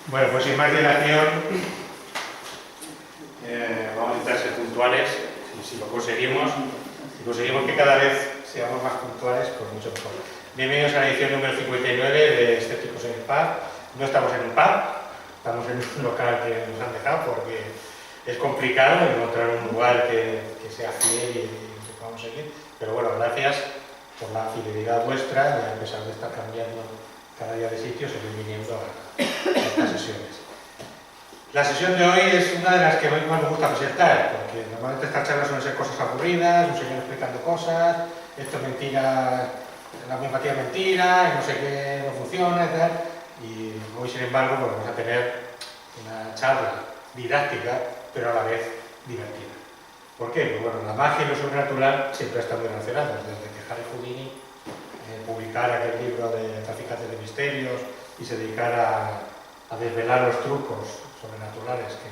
Bueno, pues sin más dilación, vamos a intentar ser puntuales. Si lo conseguimos, que cada vez seamos más puntuales, pues mucho mejor. Bienvenidos a la edición número 59 de Escépticos en el Pub. No estamos en un pub, estamos en un local que nos han dejado porque es complicado encontrar un lugar que sea fiel y que podamos seguir. Pero bueno, gracias por la fidelidad vuestra y a pesar de estar cambiando cada día de sitio, seguir viniendo a estas sesiones. La sesión de hoy es una de las que más me gusta presentar, porque normalmente estas charlas suelen ser cosas aburridas, un señor explicando cosas, esto es mentira, la homeopatía es mentira, y no sé qué no funciona y tal. Y hoy, sin embargo, pues vamos a tener una charla didáctica, pero a la vez divertida. ¿Por qué? Pues bueno, la magia y lo sobrenatural siempre están muy relacionadas, desde que Harry Houdini publicara aquel libro de Traficantes de Misterios y se dedicara a desvelar los trucos sobrenaturales que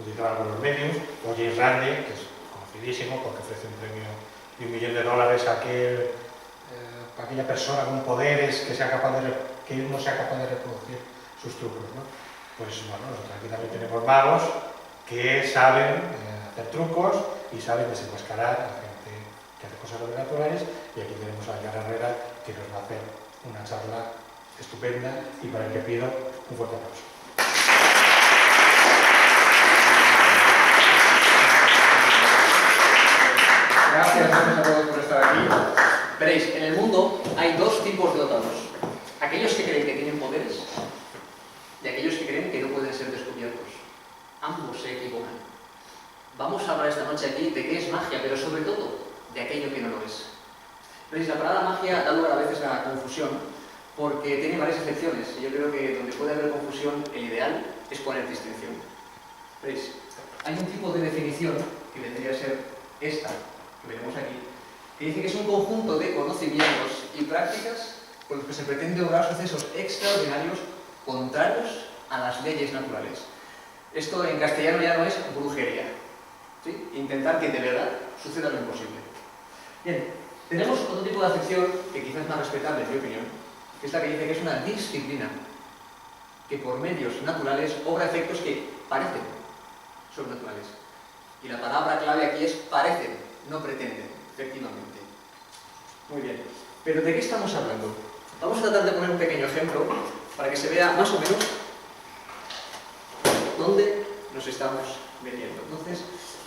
utilizaban algunos medios, o James Randi, que es conocidísimo porque ofrece un premio de $1 millón a aquella persona con poderes que él no sea capaz de reproducir sus trucos, ¿no? Pues bueno, nosotros aquí también tenemos magos que saben hacer trucos y saben desenmascarar a gente que hace cosas sobrenaturales, y aquí tenemos a Yara Herrera, que nos va a hacer una charla estupenda y para el que pido un fuerte aplauso. Gracias a todos por estar aquí. Veréis, en el mundo hay dos tipos de dotados. Aquellos que creen que tienen poderes y aquellos que creen que no pueden ser descubiertos. Ambos se equivocan. Vamos a hablar esta noche aquí de qué es magia, pero sobre todo de aquello que no lo es. Veréis, la palabra magia da lugar a veces a confusión porque tiene varias excepciones, y yo creo que donde puede haber confusión, el ideal es poner distinción. Veréis, hay un tipo de definición que vendría a ser esta, que veremos aquí, que dice que es un conjunto de conocimientos y prácticas con los que se pretende obrar sucesos extraordinarios contrarios a las leyes naturales. Esto en castellano ya no es brujería, ¿sí? Intentar que de verdad suceda lo imposible. Bien, tenemos otro tipo de acepción que quizás es más respetable, en mi opinión, que es la que dice que es una disciplina que por medios naturales obra efectos que parecen sobrenaturales. Y la palabra clave aquí es parecen, no pretenden, efectivamente. Muy bien, pero ¿de qué estamos hablando? Vamos a tratar de poner un pequeño ejemplo para que se vea más o menos dónde nos estamos metiendo. Entonces,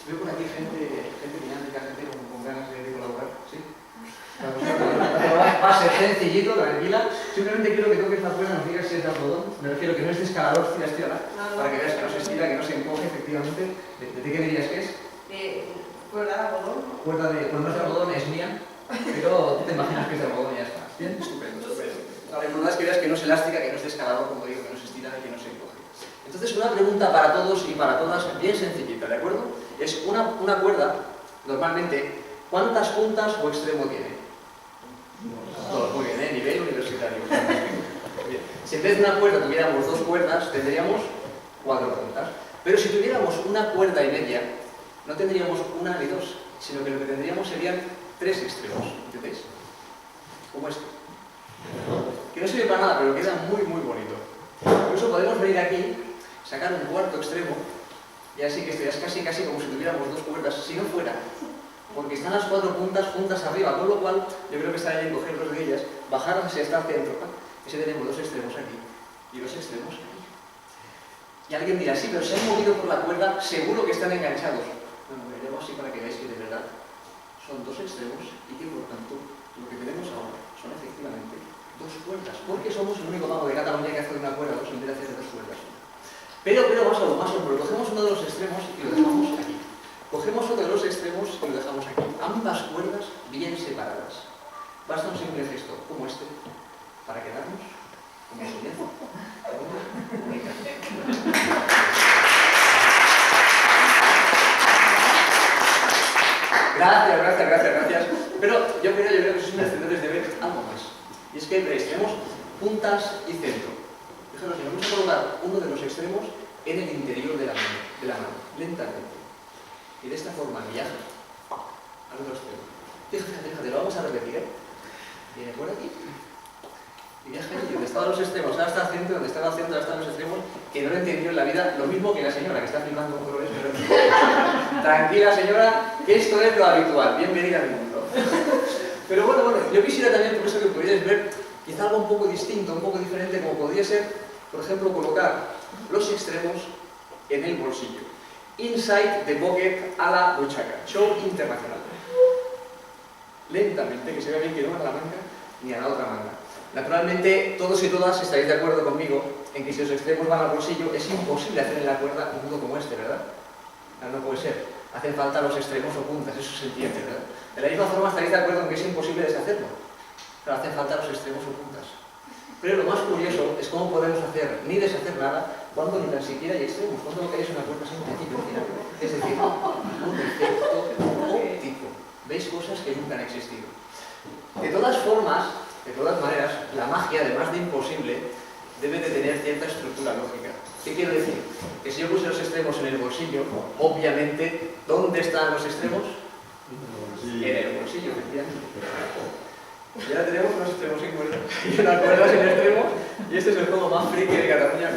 veo por aquí gente dinámica, gente con ganas de colaborar, ¿sí? Va a ser sencillito, tranquila. Simplemente quiero que toques la cuerda, nos digas si es de algodón. Me refiero que no es de escalador, estira, para que veas que no se estira, que no se encoge, efectivamente. ¿De qué dirías que es? ¿Cuerda de algodón? Cuerda de, cuando no es de algodón es mía, pero tú te imaginas que es de algodón y ya está. Bien, estupendo. La importante es que veas que no es elástica, que no es de escalador, como digo, que no se estira y que no se encoge. Entonces, una pregunta para todos y para todas, bien sencillita, ¿de acuerdo? Es una cuerda, normalmente, ¿cuántas puntas o extremo tiene? Dos, muy bien, nivel universitario. Bien. Si en vez de una cuerda tuviéramos dos cuerdas, tendríamos 4 puntas. Pero si tuviéramos una cuerda y media, no tendríamos una ni dos, sino que lo que tendríamos serían 3 extremos. ¿Entendéis? Como esto. Que no sirve para nada, pero queda muy, muy bonito. Por eso podemos venir aquí, sacar un cuarto extremo, y así que estarías casi como si tuviéramos 2 cuerdas, si no fuera. Porque están las 4 puntas juntas arriba, con lo cual yo creo que estaría bien coger 2 de ellas, bajarlas hacia esta centro, y así tenemos 2 extremos aquí y 2 extremos aquí. Y alguien dirá, sí, pero se han movido por la cuerda, seguro que están enganchados. Bueno, me llevo así para que veáis que de verdad son 2 extremos y que por tanto lo que tenemos ahora son efectivamente 2 cuerdas, porque somos el único mago de Cataluña que hace de una cuerda 2 en vez de hacer de 2 cuerdas. Pero vamos a lo más simple, cogemos uno de los extremos y lo dejamos aquí. Cogemos otro de los extremos y lo dejamos aquí. Ambas cuerdas bien separadas. Basta un simple gesto, como este, para quedarnos como silencio. Gracias. Pero yo creo que sois merecedores de ver algo más. Y es que veréis, tenemos puntas y centro. Fijaros, vamos a colocar uno de los extremos en el interior de la mano, lentamente. Y de esta forma viaja al otro extremo. Fíjate, lo vamos a repetir, ¿eh? Viene por aquí Y viaja allí, donde estaban los extremos, ahora está al centro, donde estaba al centro, ahora están los extremos, que no lo entendió en la vida, lo mismo que la señora, que está flipando con colores, pero tranquila señora, que esto es lo habitual, bienvenida al mundo. Pero bueno, yo quisiera también, por eso que pudierais ver, quizá algo un poco distinto, un poco diferente, como podría ser, por ejemplo, colocar los extremos en el bolsillo. Inside the pocket a la buchaca, show internacional. Lentamente, que se vea bien que no a la manga ni a la otra manga. Naturalmente, todos y todas estaréis de acuerdo conmigo en que si los extremos van al bolsillo es imposible hacer en la cuerda un nudo como este, ¿verdad? No puede ser. Hacen falta los extremos o puntas, eso se entiende, ¿verdad? De la misma forma estaréis de acuerdo en que es imposible deshacerlo, pero hacen falta los extremos o puntas. Pero lo más curioso es cómo podemos hacer ni deshacer nada cuando ni tan siquiera hay extremos, cuando lo que hay es una cuerda sin principio final. Es decir, un efecto óptico. ¿Veis cosas que nunca han existido? De todas formas, de todas maneras, la magia, además de imposible, debe de tener cierta estructura lógica. ¿Qué quiero decir? Que si yo puse los extremos en el bolsillo, obviamente, ¿dónde están los extremos? En el bolsillo, efectivamente. Y ahora tenemos unos extremos sin cuerda y una cuerda sin extremos, y este es el juego más friki de Cataluña.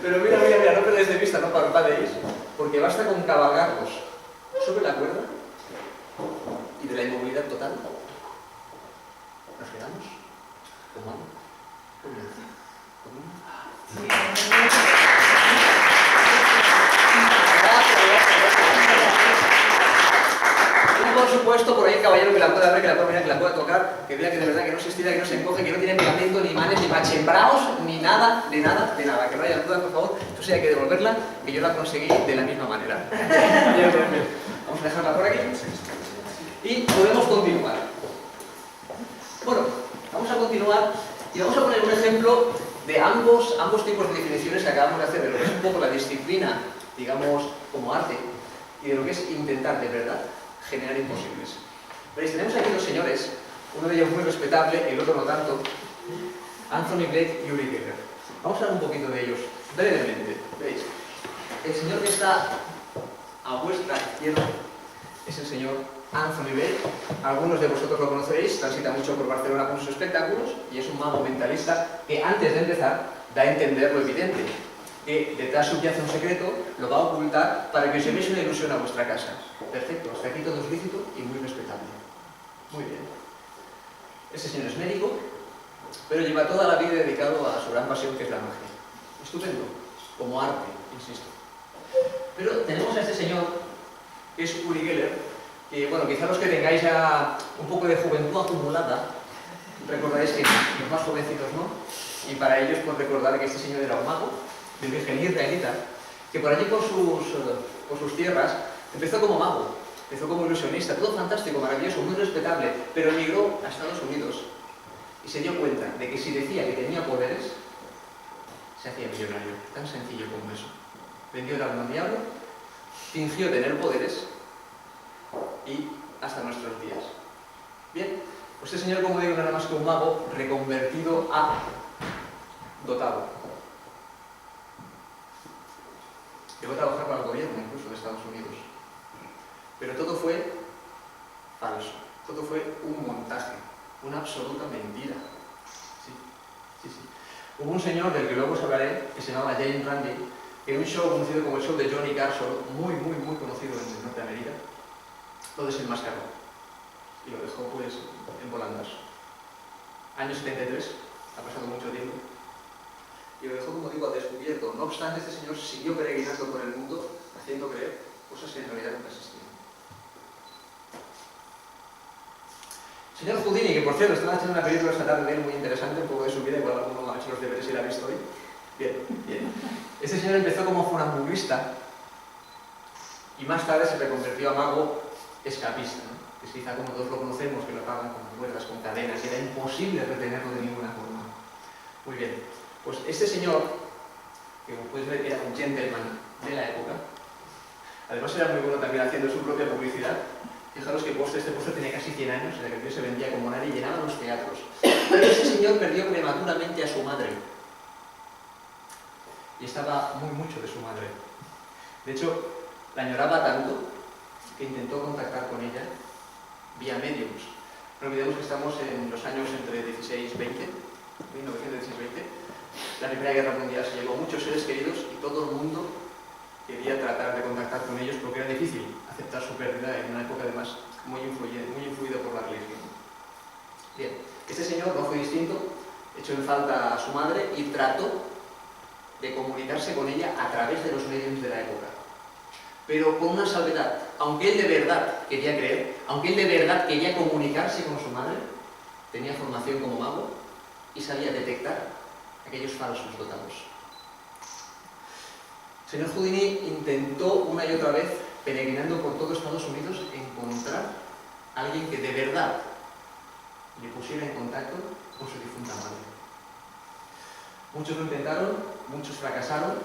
Pero mira, no perdáis de vista, no parpadeéis, porque basta con cabalgarlos sobre la cuerda y de la inmovilidad total nos quedamos como algo. Y por supuesto, por ahí el caballero que la pueda ver, que la pueda mirar, que la pueda tocar, que vea que de verdad que no se estira, que no se encoge, que no tiene pegamento, ni manes, ni machembraos, ni nada, de nada, de nada. Que no haya duda, por favor. Entonces hay que devolverla, que yo la conseguí de la misma manera. Vamos a dejarla por aquí. Y podemos continuar. Bueno, vamos a continuar y vamos a poner un ejemplo de ambos tipos de definiciones que acabamos de hacer, de lo que es un poco la disciplina, digamos, como arte, y de lo que es intentar de verdad generar imposibles. Veréis, tenemos aquí dos señores, uno de ellos muy respetable, el otro no tanto, Anthony Blake y Uri Geller. Vamos a hablar un poquito de ellos, brevemente. ¿Veis? El señor que está a vuestra izquierda es el señor Anthony Blake. Algunos de vosotros lo conoceréis, transita mucho por Barcelona con sus espectáculos y es un mago mentalista que antes de empezar da a entender lo evidente, que detrás subyace un secreto, lo va a ocultar para que os llevéis una ilusión a vuestra casa. Perfecto, hasta aquí todo es lícito y muy respetable. Muy bien. Este señor es médico, pero lleva toda la vida dedicado a su gran pasión, que es la magia. Estupendo, como arte, insisto. Pero tenemos a este señor, que es Uri Geller, que, bueno, quizá los que tengáis ya un poco de juventud acumulada, recordaréis que los más jovencitos no, y para ellos pues recordar que este señor era un mago, de virgen israelita, que por allí por sus tierras empezó como mago, empezó como ilusionista, todo fantástico, maravilloso, muy respetable, pero emigró a Estados Unidos y se dio cuenta de que si decía que tenía poderes, se hacía millonario, tan sencillo como eso. Vendió el alma al diablo, fingió tener poderes y hasta nuestros días. Bien, pues este señor, como digo, no era más que un mago reconvertido a dotado. Llegó a trabajar para el gobierno incluso de Estados Unidos. Pero todo fue falso, todo fue un montaje, una absoluta mentira. Sí. Hubo un señor del que luego os hablaré, que se llamaba James Randi, que en un show conocido como el show de Johnny Carson, muy conocido en Norteamérica, lo desenmascaró y lo dejó pues en volandas. Año 73, ha pasado mucho tiempo, y lo dejó, como digo, al descubierto. No obstante, este señor siguió peregrinando por el mundo, haciendo creer cosas que en realidad nunca existían. Señor Houdini, que por cierto, están haciendo una película esta tarde de él muy interesante, un poco de su vida, igual alguno ha hecho los deberes y la ha visto hoy. Bien. Este señor empezó como funambulista y más tarde se reconvirtió a mago escapista, ¿no? Que es quizá como todos lo conocemos, que lo pagan con cuerdas, con cadenas, y era imposible retenerlo de ninguna forma. Muy bien, pues este señor, que como podéis ver era un gentleman de la época, además era muy bueno también haciendo su propia publicidad. Fijaros que este postre tenía casi 100 años, en el que se vendía como nadie y llenaba los teatros. Pero ese señor perdió prematuramente a su madre. Y estaba muy mucho de su madre. De hecho, la añoraba tanto que intentó contactar con ella vía mediums. No olvidemos que estamos en los años entre 16 y 20, 1916-20. La Primera Guerra Mundial se llevó muchos seres queridos y todo el mundo quería tratar de contactar con ellos porque era difícil aceptar su pérdida en una época además muy influida por la religión. Bien, este señor no fue distinto, echó en falta a su madre y trató de comunicarse con ella a través de los medios de la época. Pero con una salvedad, aunque él de verdad quería creer, aunque él de verdad quería comunicarse con su madre, tenía formación como mago y sabía detectar aquellos falsos dotados. El señor Houdini intentó una y otra vez, peregrinando por todo Estados Unidos, encontrar a alguien que de verdad le pusiera en contacto con su difunta madre. Muchos lo intentaron, muchos fracasaron,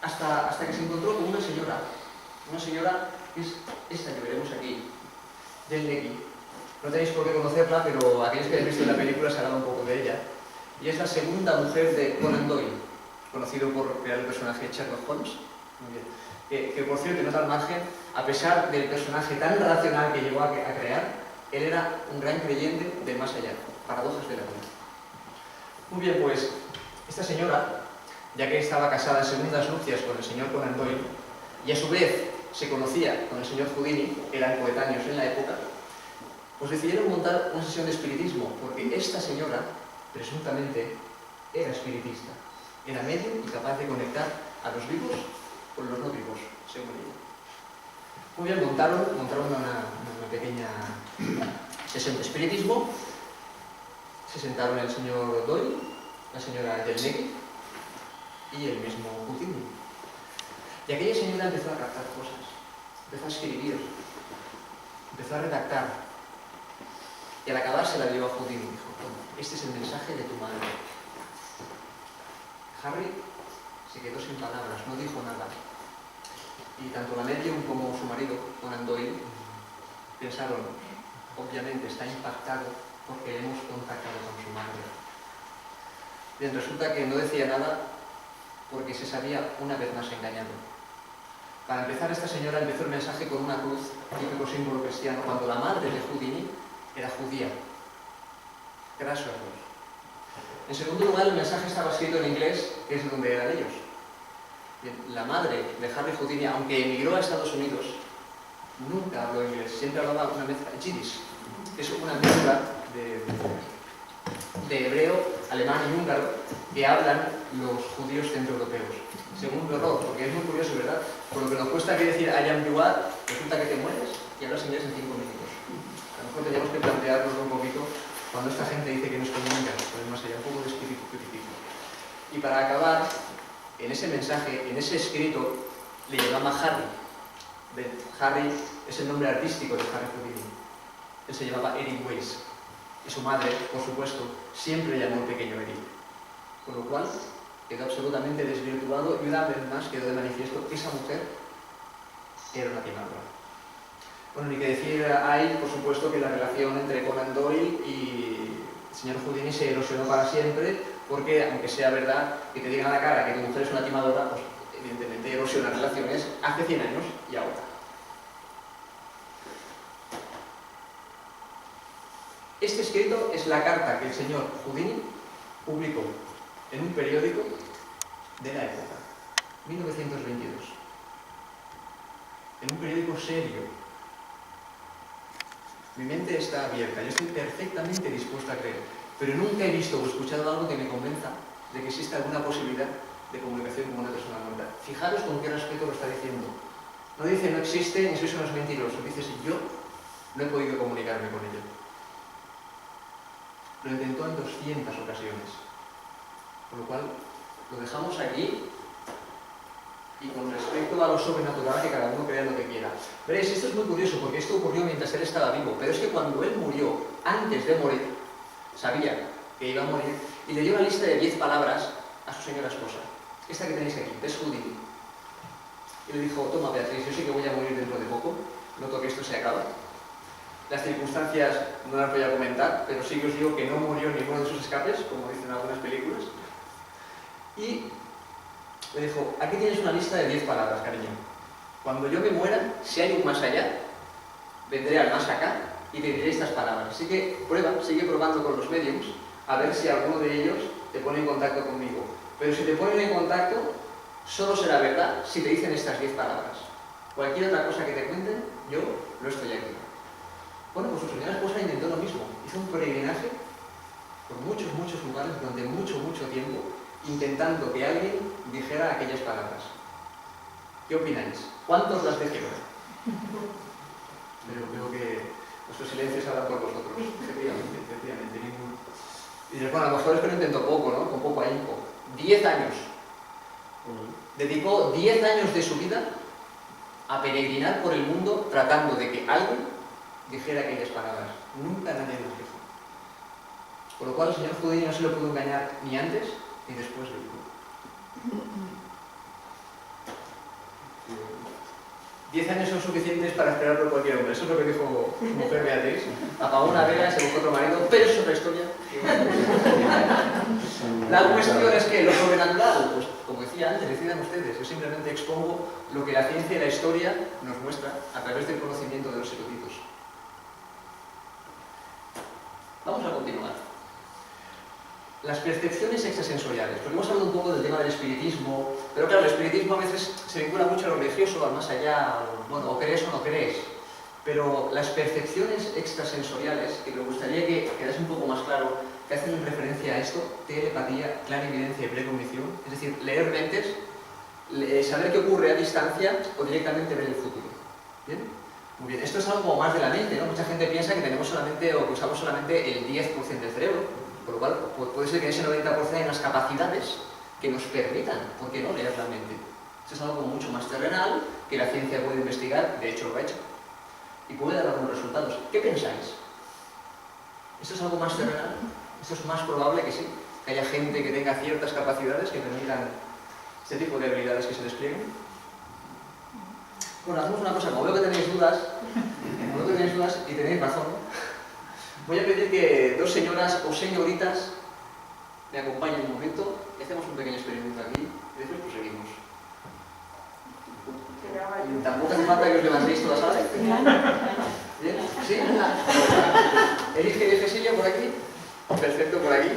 hasta que se encontró con una señora que es esta que veremos aquí, Jen Legge. No tenéis por qué conocerla, pero aquellos que habéis visto la película se habla un poco de ella. Y es la segunda mujer de Conan Doyle, conocido por crear el personaje Sherlock Holmes. Muy bien. Que por cierto, nota al margen, a pesar del personaje tan racional que llegó a crear, él era un gran creyente del más allá, paradojas de la vida. Muy bien, pues esta señora, ya que estaba casada en segundas nupcias con el señor Conan Doyle, y a su vez se conocía con el señor Houdini, eran coetáneos en la época, pues decidieron montar una sesión de espiritismo, porque esta señora, presuntamente, era espiritista, era medio y capaz de conectar a los vivos con los no vivos, según ella. Muy bien, montaron una pequeña sesión de espiritismo, se sentaron el señor Doyle, la señora Jen Legge y el mismo Houdini. Y aquella señora empezó a captar cosas, empezó a escribir, empezó a redactar. Y al acabar se la dio a Houdini y dijo: este es el mensaje de tu madre. Harry se quedó sin palabras, no dijo nada. Y tanto la medium como su marido, Conan Doyle, pensaron: obviamente está impactado porque hemos contactado con su madre. Bien, resulta que no decía nada porque se sabía una vez más engañado. Para empezar, esta señora empezó el mensaje con una cruz, típico símbolo cristiano, cuando la madre de Houdini era judía. Graso error. En segundo lugar, el mensaje estaba escrito en inglés, que es donde eran ellos. Bien, la madre de Harry Houdini, aunque emigró a Estados Unidos, nunca habló inglés, siempre hablaba una mezcla yiddish, que es una mezcla de hebreo, alemán y húngaro que hablan los judíos centroeuropeos. Segundo error, porque es muy curioso, ¿verdad? Por lo que nos cuesta aquí decir I am you are, resulta que te mueres y hablas inglés en 5 minutos. A lo mejor teníamos que plantearnos un poquito cuando esta gente dice que nos comunica, pues más allá, un poco de espíritu crítico. Y para acabar, en ese mensaje, en ese escrito, le llamaba Harry. Harry es el nombre artístico de Harry Houdini. Él se llamaba Eric Weiss. Y su madre, por supuesto, siempre llamó al pequeño Eric. Con lo cual, quedó absolutamente desvirtuado y una vez más quedó de manifiesto que esa mujer era una timadora. Bueno, ni que decir hay, por supuesto, que la relación entre Conan Doyle y el señor Houdini se erosionó para siempre, porque, aunque sea verdad que te digan a la cara que tu mujer es una timadora, pues evidentemente erosionan relaciones hace 100 años y ahora. Este escrito es la carta que el señor Houdini publicó en un periódico de la época, 1922. En un periódico serio. Mi mente está abierta, yo estoy perfectamente dispuesto a creer, pero nunca he visto o escuchado algo que me convenza de que existe alguna posibilidad de comunicación con una persona muerta. Fijaros con qué respeto lo está diciendo. No dice no existe ni sois unos mentirosos, dice si yo no he podido comunicarme con ella. Lo intentó en 200 ocasiones. Por lo cual, lo dejamos aquí y con respecto a lo sobrenatural, que cada uno crea lo que quiera. Veréis, esto es muy curioso porque esto ocurrió mientras él estaba vivo, pero es que cuando él murió, antes de morir, sabía que iba a morir y le dio una lista de 10 palabras a su señora esposa. Esta que tenéis aquí, es Houdini. Y le dijo: toma Beatriz, yo sé que voy a morir dentro de poco, noto que esto se acaba. Las circunstancias no las voy a comentar, pero sí que os digo que no murió ninguno de sus escapes, como dicen algunas películas. Y le dijo: aquí tienes una lista de 10 palabras, cariño. Cuando yo me muera, si hay un más allá, vendré al más acá y te diré estas palabras. Así que prueba, sigue probando con los mediums a ver si alguno de ellos te pone en contacto conmigo. Pero si te ponen en contacto, solo será verdad si te dicen estas 10 palabras. Cualquier otra cosa que te cuenten, yo no estoy aquí. Bueno, pues su señora esposa intentó lo mismo. Hizo un peregrinaje por muchos lugares durante mucho tiempo, intentando que alguien dijera aquellas palabras. ¿Qué opináis? ¿Cuántos las dijeron? Pero creo que nuestros silencios hablan por vosotros. Efectivamente, ninguno. Y dices, bueno, a lo mejor es que no intentó poco, ¿no? Con poco ahínco. 10 años. Dedicó 10 años de su vida a peregrinar por el mundo tratando de que alguien dijera aquellas palabras. Nunca nadie las dijo. Por lo cual el señor Houdini no se lo pudo engañar ni antes ni después del grupo. 10 años son suficientes para esperar por cualquier hombre. Eso es lo que dijo su mujer Beatriz. Apagó una vela, se buscó otro marido, pero es otra historia. La cuestión es que lo sobrenatural, pues como decía antes, decidan ustedes. Yo simplemente expongo lo que la ciencia y la historia nos muestra a través del conocimiento de los eruditos. Vamos a continuar. Las percepciones extrasensoriales, porque hemos hablado un poco del tema del espiritismo, pero claro, el espiritismo a veces se vincula mucho a lo religioso, al más allá, bueno, o crees o no crees, pero las percepciones extrasensoriales, que me gustaría que quedase un poco más claro, que hacen referencia a esto, telepatía, clarividencia y precognición, es decir, leer mentes, saber qué ocurre a distancia o directamente ver el futuro. ¿Bien? Muy bien, esto es algo más de la mente, ¿no? Mucha gente piensa que tenemos solamente, o que usamos solamente el 10% del cerebro, por lo cual puede ser que en ese 90% hay unas capacidades que nos permitan, ¿por qué no?, leer la mente. Esto es algo mucho más terrenal, que la ciencia puede investigar, de hecho lo ha hecho, y puede dar algunos resultados. ¿Qué pensáis? ¿Esto es algo más terrenal? ¿Esto es más probable que sí? Que haya gente que tenga ciertas capacidades que permitan este tipo de habilidades que se desplieguen. Bueno, hacemos una cosa, como veo que tenéis dudas, y tenéis razón, voy a pedir que dos señoras o señoritas me acompañen un momento y hacemos un pequeño experimento aquí y después proseguimos. Tampoco hace falta que os levantéis todas a la vez. ¿Bien? ¿Sí? Elige Cecilia por aquí. Perfecto, por aquí.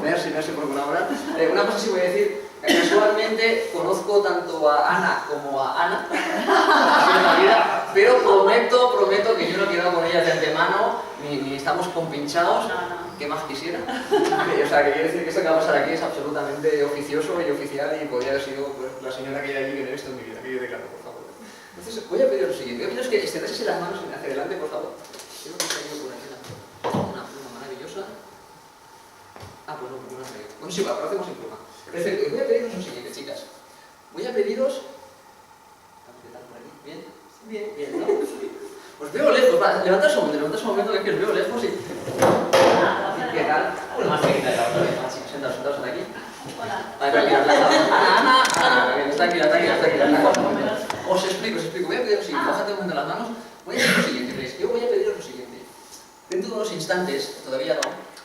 Merci por colaborar. Una cosa sí voy a decir. Casualmente conozco tanto a Ana como a Ana, así en la vida, pero prometo que yo no he quedado con ellas de antemano, ni estamos compinchados, ¿qué más quisiera? O sea, que quiere decir que esto que va a pasar aquí es absolutamente oficioso y oficial y podría haber sido pues, la señora que hay allí que no he visto en mi vida, que yo declaro, por favor. Entonces, voy a pedir lo siguiente, voy a pediros que extendáis las manos hacia adelante, por favor. Quiero que os traigo por aquí una pluma maravillosa. Ah, pues no, porque no la traigo. Bueno, sí, va, pero hacemos en pluma. Perfecto, voy a pediros lo siguiente, chicas. Voy a pediros... ¿Qué tal por aquí? ¿Bien? Bien, ¿no? Os veo lejos, va, levantad un momento que os veo lejos y... ¿Qué tal? Una más pequeña de la otra vez, chicos, sentados aquí. Hola. Ana, tranquila. Os explico, voy a pediros lo siguiente, bájate un momento las manos, voy a decir lo siguiente, ¿veis? Yo voy a pediros lo siguiente. Dentro de unos instantes, todavía no,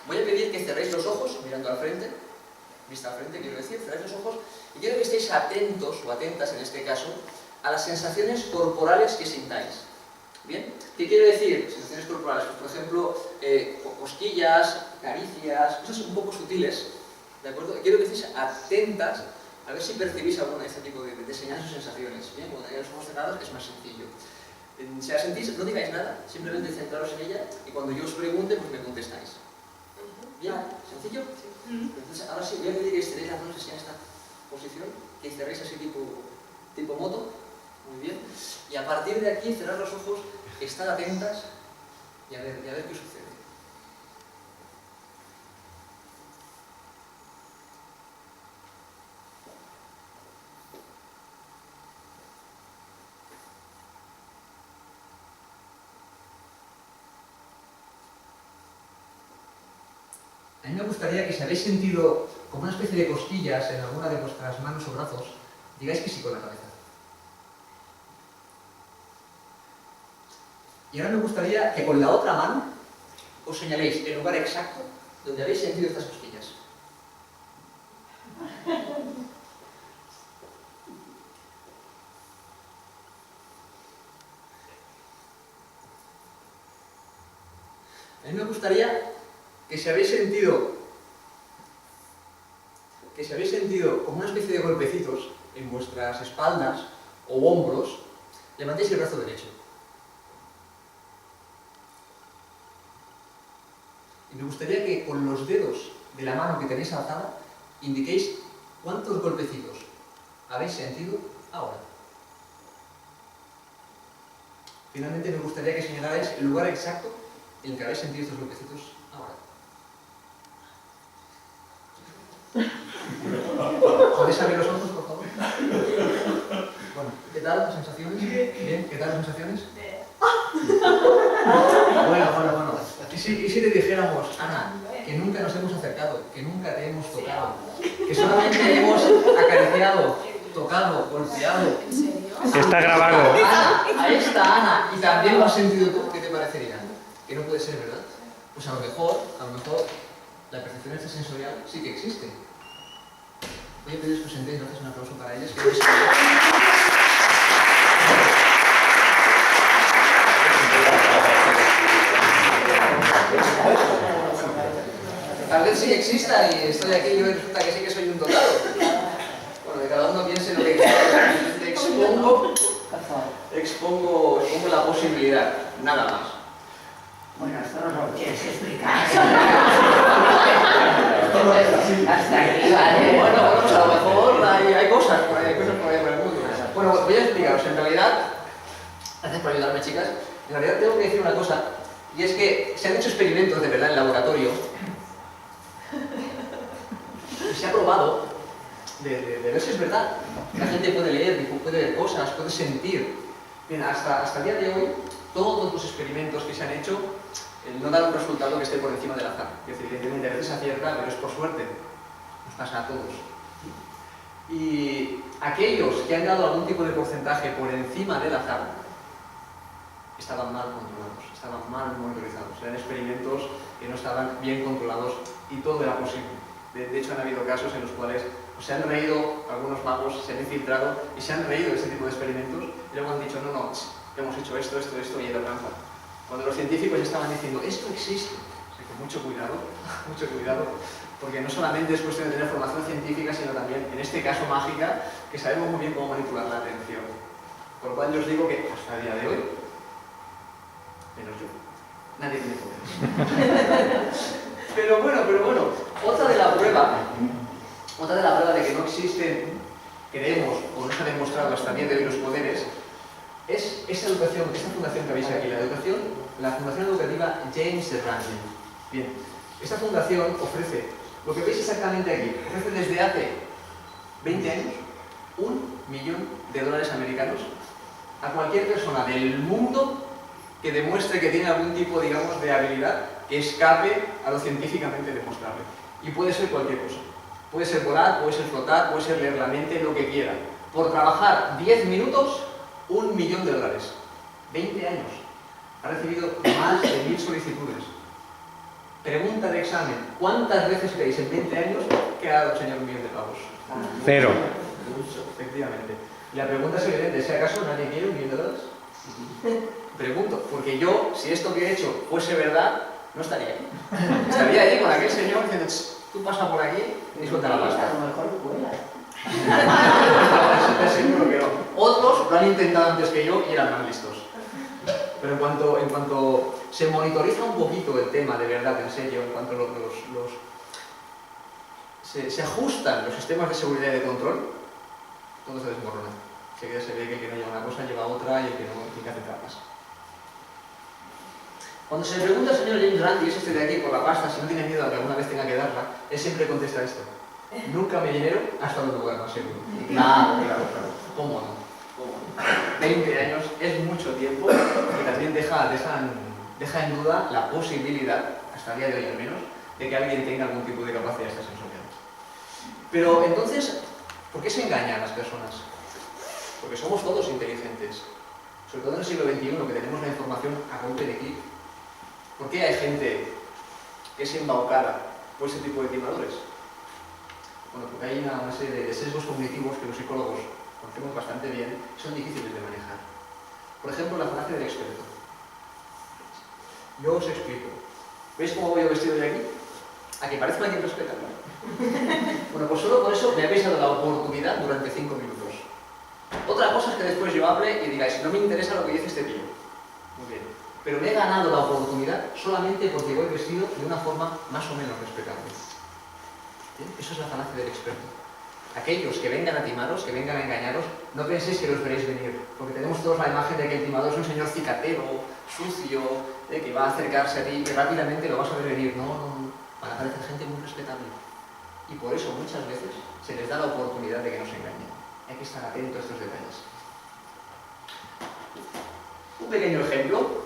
voy a pedir que cerréis los ojos mirando al frente, vista al frente, quiero decir, cerráis los ojos y quiero que estéis atentos, o atentas en este caso, a las sensaciones corporales que sintáis. ¿Bien? ¿Qué quiero decir? Sensaciones corporales, pues, por ejemplo, cosquillas, caricias, cosas un poco sutiles, ¿de acuerdo? Quiero que estéis atentas a ver si percibís alguna de este tipo de señales o sensaciones. Bien, cuando tengáis los ojos cerrados es más sencillo. Si la sentís, no digáis nada, simplemente centraros en ella y cuando yo os pregunte, pues me contestáis. ¿Bien? ¿Sencillo? Entonces, ahora sí, voy a pedir que estiréis las manos así en esta posición, que cerréis así tipo moto, muy bien, y a partir de aquí cerrar los ojos, estar atentas y a ver qué sucede. A mí me gustaría que si habéis sentido como una especie de cosquillas en alguna de vuestras manos o brazos, digáis que sí con la cabeza. Y ahora me gustaría que con la otra mano os señaléis el lugar exacto donde habéis sentido estas cosquillas. A mí me gustaría que si habéis sentido como una especie de golpecitos en vuestras espaldas o hombros, levantéis el brazo derecho. Y me gustaría que con los dedos de la mano que tenéis alzada indiquéis cuántos golpecitos habéis sentido ahora. Finalmente me gustaría que señalarais el lugar exacto en el que habéis sentido estos golpecitos ahora. ¿Podéis abrir los ojos, por favor? Bueno, ¿qué tal las sensaciones? Bien, ¿qué tal las sensaciones? Bueno. ¿Y si te dijéramos, Ana, que nunca nos hemos acercado, que nunca te hemos tocado, que solamente hemos acariciado, tocado, golpeado? ¿En serio? Está grabado. A esta Ana, y también lo has sentido tú, ¿qué te parecería? Que no puede ser, ¿verdad? Pues a lo mejor, la percepción extrasensorial sí que existe. Voy a pedir que os sentéis, gracias, un aplauso para ellas. Tal vez sí que exista y estoy aquí y yo resulta que sí que soy un dotado. Bueno, que cada uno piense lo que quiera. Expongo la posibilidad, nada más. Bueno, esto no lo quieres explicar. Hasta aquí, ¿vale? Bueno, pues a lo mejor hay cosas por ahí, por el mundo. Bueno, voy a explicaros. En realidad, gracias por ayudarme, chicas. En realidad tengo que decir una cosa, y es que se han hecho experimentos de verdad en laboratorio. Y se ha probado de ver si es verdad. La gente puede leer, puede ver cosas, puede sentir. Bien, hasta el día de hoy, todos los experimentos que se han hecho no dan un resultado que esté por encima del azar. Es decir, evidentemente a veces acierta, pero es por suerte. Nos pasa a todos. Y aquellos que han dado algún tipo de porcentaje por encima del azar estaban mal controlados, estaban mal monitorizados. Eran experimentos que no estaban bien controlados y todo era posible. De hecho, han habido casos en los cuales se han reído algunos magos, se han infiltrado y se han reído de ese tipo de experimentos y luego han dicho, no, hemos hecho esto y era trampa. Cuando los científicos estaban diciendo, esto existe, o sea que mucho cuidado, porque no solamente es cuestión de tener formación científica, sino también, en este caso mágica, que sabemos muy bien cómo manipular la atención. Por lo cual yo os digo que hasta el día de hoy, menos yo, nadie tiene poderes. Pero bueno, otra de la prueba de que no existen, creemos, o no se ha demostrado hasta el día de hoy los poderes, es esta fundación que veis aquí, la Fundación Educativa James de Franklin. Bien, esta fundación ofrece, lo que veis exactamente aquí, ofrece desde hace 20 años $1 millón americanos a cualquier persona del mundo que demuestre que tiene algún tipo, digamos, de habilidad que escape a lo científicamente demostrable. Y puede ser cualquier cosa. Puede ser volar, puede ser flotar, puede ser leer la mente, lo que quiera. Por trabajar 10 minutos, $1 millón. 20 años. Ha recibido más de 1000 solicitudes. Pregunta de examen. ¿Cuántas veces creéis en 20 años que ha dado el señor $1 millón? 0. Efectivamente. Y la pregunta es evidente. ¿Si acaso nadie quiere $1 millón? Pregunto, porque yo, si esto que he hecho fuese verdad, no estaría aquí. Estaría allí con aquel señor diciendo, tú pasa por aquí y suelta la pasta. A lo mejor vuela. Seguro que no. Otros lo han intentado antes que yo y eran más listos. Pero en cuanto se monitoriza un poquito el tema de verdad, en serio, en cuanto se ajustan los sistemas de seguridad y de control, todo se desmorona. Enseguida se ve que el que no lleva una cosa lleva otra y el que no tiene que hacer trampas. Cuando se le pregunta al señor James Randi, es este de aquí, por la pasta, si no tiene miedo a que alguna vez tenga que darla, él siempre contesta esto. Nunca me dinero hasta el lugar más seguro. Claro. ¿Cómo no? 20 años es mucho tiempo y también deja en duda la posibilidad, hasta el día de hoy al menos, de que alguien tenga algún tipo de capacidad extrasensorial. Pero entonces, ¿por qué se engañan las personas? Porque somos todos inteligentes. Sobre todo en el siglo XXI, que tenemos la información a golpe de clic. ¿Por qué hay gente que es embaucada por ese tipo de timadores? Bueno, porque hay una serie de sesgos cognitivos que los psicólogos conocemos bastante bien y son difíciles de manejar. Por ejemplo, la falacia del experto. Yo os explico. ¿Veis cómo voy yo vestido de aquí? A que parezca alguien respeta. Bueno, pues solo por eso me habéis dado la oportunidad durante 5 minutos. Otra cosa es que después yo hable y digáis, no me interesa lo que dice este tío. Muy bien. Pero me he ganado la oportunidad solamente porque voy vestido de una forma más o menos respetable. ¿Bien? Eso es la falacia del experto. Aquellos que vengan a timaros, que vengan a engañaros, no penséis que los veréis venir, porque tenemos todos la imagen de que el timador es un señor cicatero, sucio, que va a acercarse a ti y rápidamente lo vas a ver venir. No, no, no. Van a aparecer gente muy respetable. Y por eso muchas veces se les da la oportunidad de que nos engañen. Hay que estar atento a estos detalles. Un pequeño ejemplo.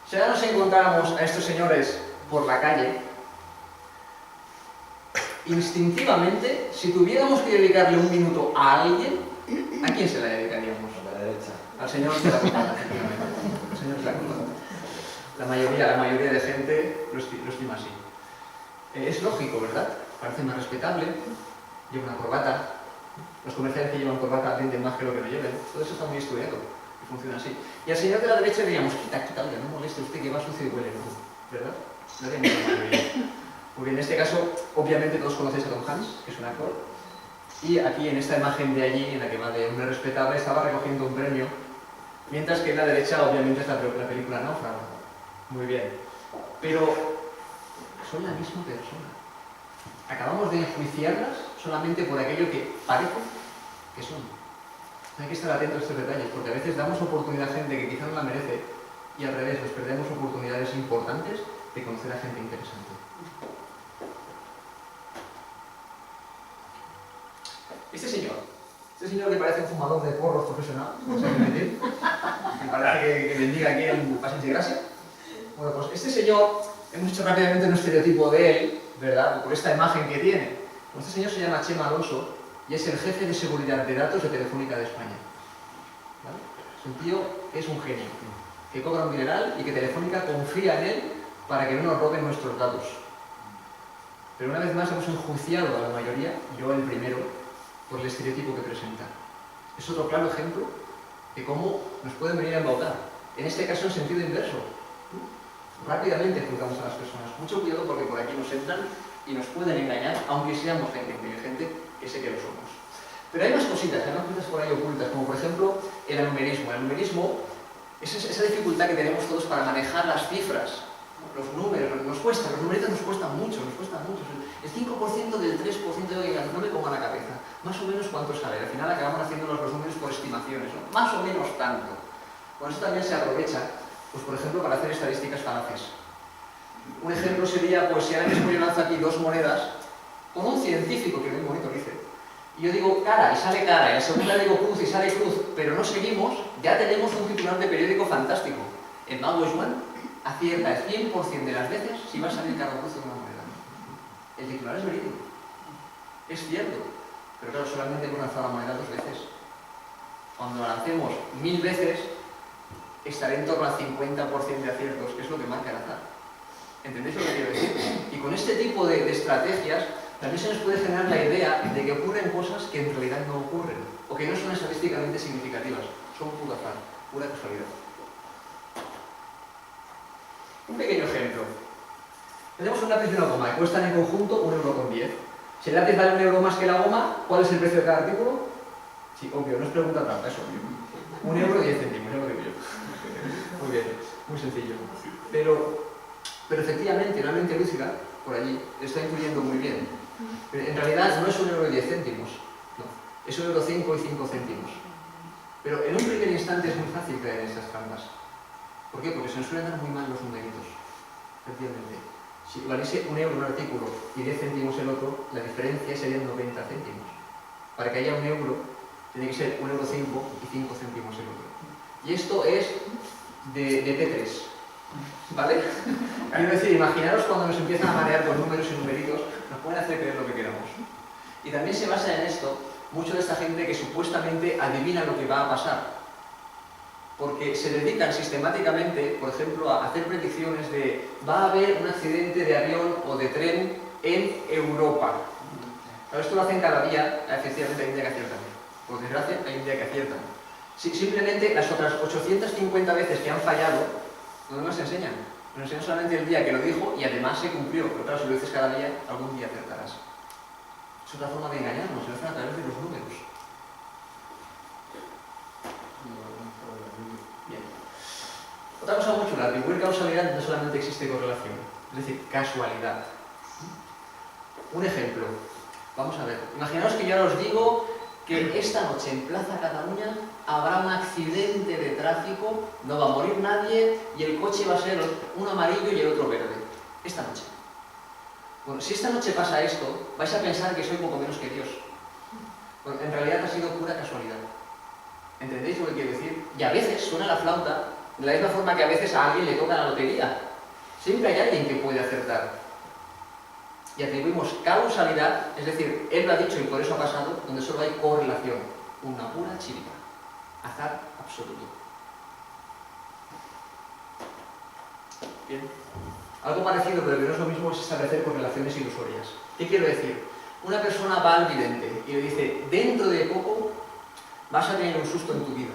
Si ahora nos encontráramos a estos señores por la calle, instintivamente, si tuviéramos que dedicarle un minuto a alguien, ¿a quién se la dedicaríamos? A la derecha. Al señor de la copada, efectivamente. Al señor de la copada. La mayoría de gente lo estima así. Es lógico, ¿verdad? Parece más respetable, lleva una corbata. Los comerciales que llevan corbata venden más que lo que no lleven. Todo eso está muy estudiado y funciona así. Y al señor de la derecha diríamos, quita, oiga, no moleste usted que va sucio y huele, ¿no? ¿Verdad? No haríamos la mayoría. Muy bien, en este caso, obviamente todos conocéis a Tom Hanks, que es un actor. Y aquí en esta imagen de allí, en la que va de un respetable, estaba recogiendo un premio. Mientras que en la derecha, obviamente, es la película Náufrago. Muy bien. Pero son la misma persona. Acabamos de enjuiciarlas solamente por aquello que parece que son. Hay que estar atentos a estos detalles, porque a veces damos oportunidad a gente que quizá no la merece y al revés, nos perdemos oportunidades importantes de conocer a gente interesante. Este señor que parece un fumador de porros profesional, no sé qué decir, me parece que bendiga aquí en Paciente y Gracia. Bueno, pues este señor, hemos hecho rápidamente un estereotipo de él, ¿verdad? Por esta imagen que tiene. Este señor se llama Chema Alonso y es el jefe de seguridad de datos de Telefónica de España. ¿Vale? Es un tío que es un genio, que cobra un dineral y que Telefónica confía en él para que no nos roben nuestros datos. Pero una vez más hemos enjuiciado a la mayoría, yo el primero, por el estereotipo que presenta. Es otro claro ejemplo de cómo nos pueden venir a embaucar. En este caso en sentido inverso. Rápidamente juzgamos a las personas. Mucho cuidado porque por aquí nos entran y nos pueden engañar, aunque seamos gente inteligente, que sé que lo somos. Pero hay más cositas, hay más cosas por ahí ocultas, como por ejemplo el anumerismo. El anumerismo es esa dificultad que tenemos todos para manejar las cifras, los números, nos cuesta, los numeritos nos cuestan mucho, El 5% del 3% no me ponga la cabeza. Más o menos cuánto sale. Al final acabamos haciendo los números por estimaciones, ¿no? Más o menos tanto. Con eso también se aprovecha, pues por ejemplo, para hacer estadísticas falaces. Un ejemplo sería, pues si ahora mismo yo lanzo aquí 2 monedas, con un científico que muy bonito dice, y yo digo cara y sale cara, y la segunda digo cruz y sale cruz, pero no seguimos, ya tenemos un titular de periódico fantástico. El mago Juan acierta el 100% de las veces si va a salir cara o cruz de una moneda. El titular es verídico. Es cierto, pero claro, solamente hemos lanzado la moneda 2 veces. Cuando la lancemos 1000 veces, estaré en torno al 50% de aciertos, que es lo que marca el azar. ¿Entendéis lo que quiero decir? Y con este tipo de estrategias también se nos puede generar la idea de que ocurren cosas que en realidad no ocurren, o que no son estadísticamente significativas, son puro azar, pura casualidad. Un pequeño ejemplo. Tenemos un lápiz y una goma que cuestan en conjunto 1,10 €. Si el lápiz vale 1 € más que la goma, ¿cuál es el precio de cada artículo? Sí, obvio, no es pregunta trampa, es obvio. 1 € y 10 céntimos, ya lo digo yo. Muy bien, muy sencillo. Pero efectivamente, una mente lúcida, por allí, está influyendo muy bien. En realidad no es 1 € y 10 céntimos, no. Es 1 € 5 y 5 céntimos. Pero en un primer instante es muy fácil caer en esas trampas. ¿Por qué? Porque se nos suelen dar muy mal los numeritos. Efectivamente. Si valiese 1 € un artículo y 10 céntimos el otro, la diferencia serían 90 céntimos. Para que haya 1 € tiene que ser 1 € 5 y 5 céntimos el otro. Y esto es de Tetris. ¿Vale? Quiero decir, imaginaros cuando nos empiezan a marear con números y numeritos, nos pueden hacer creer lo que queramos. Y también se basa en esto mucho de esta gente que supuestamente adivina lo que va a pasar. Porque se dedican sistemáticamente, por ejemplo, a hacer predicciones de va a haber un accidente de avión o de tren en Europa. Pero esto lo hacen cada día, efectivamente hay un día que aciertan. Por desgracia, hay un día que aciertan. Simplemente las otras 850 veces que han fallado, no nos enseñan. Nos enseñó solamente el día que lo dijo y además se cumplió. Pero claro, si lo dices cada día, algún día acertarás. Es otra forma de engañarnos, se lo hacen a través de los números. Bien. Otra cosa muy chula, atribuir causalidad no solamente existe correlación, es decir, casualidad. Un ejemplo, vamos a ver, imaginaos que yo ahora os digo que esta noche en Plaza Cataluña habrá un accidente de tráfico, no va a morir nadie y el coche va a ser uno amarillo y el otro verde. Esta noche. Bueno, si esta noche pasa esto, vais a pensar que soy poco menos que Dios. Bueno, en realidad ha sido pura casualidad. ¿Entendéis lo que quiero decir? Y a veces suena la flauta de la misma forma que a veces a alguien le toca la lotería. Siempre hay alguien que puede acertar. Y atribuimos causalidad, es decir, él lo ha dicho y por eso ha pasado, donde solo hay correlación. Una pura chiripa. Azar absoluto. Bien. Algo parecido, pero que no es lo mismo, es establecer correlaciones ilusorias. ¿Qué quiero decir? Una persona va al vidente y le dice, dentro de poco vas a tener un susto en tu vida.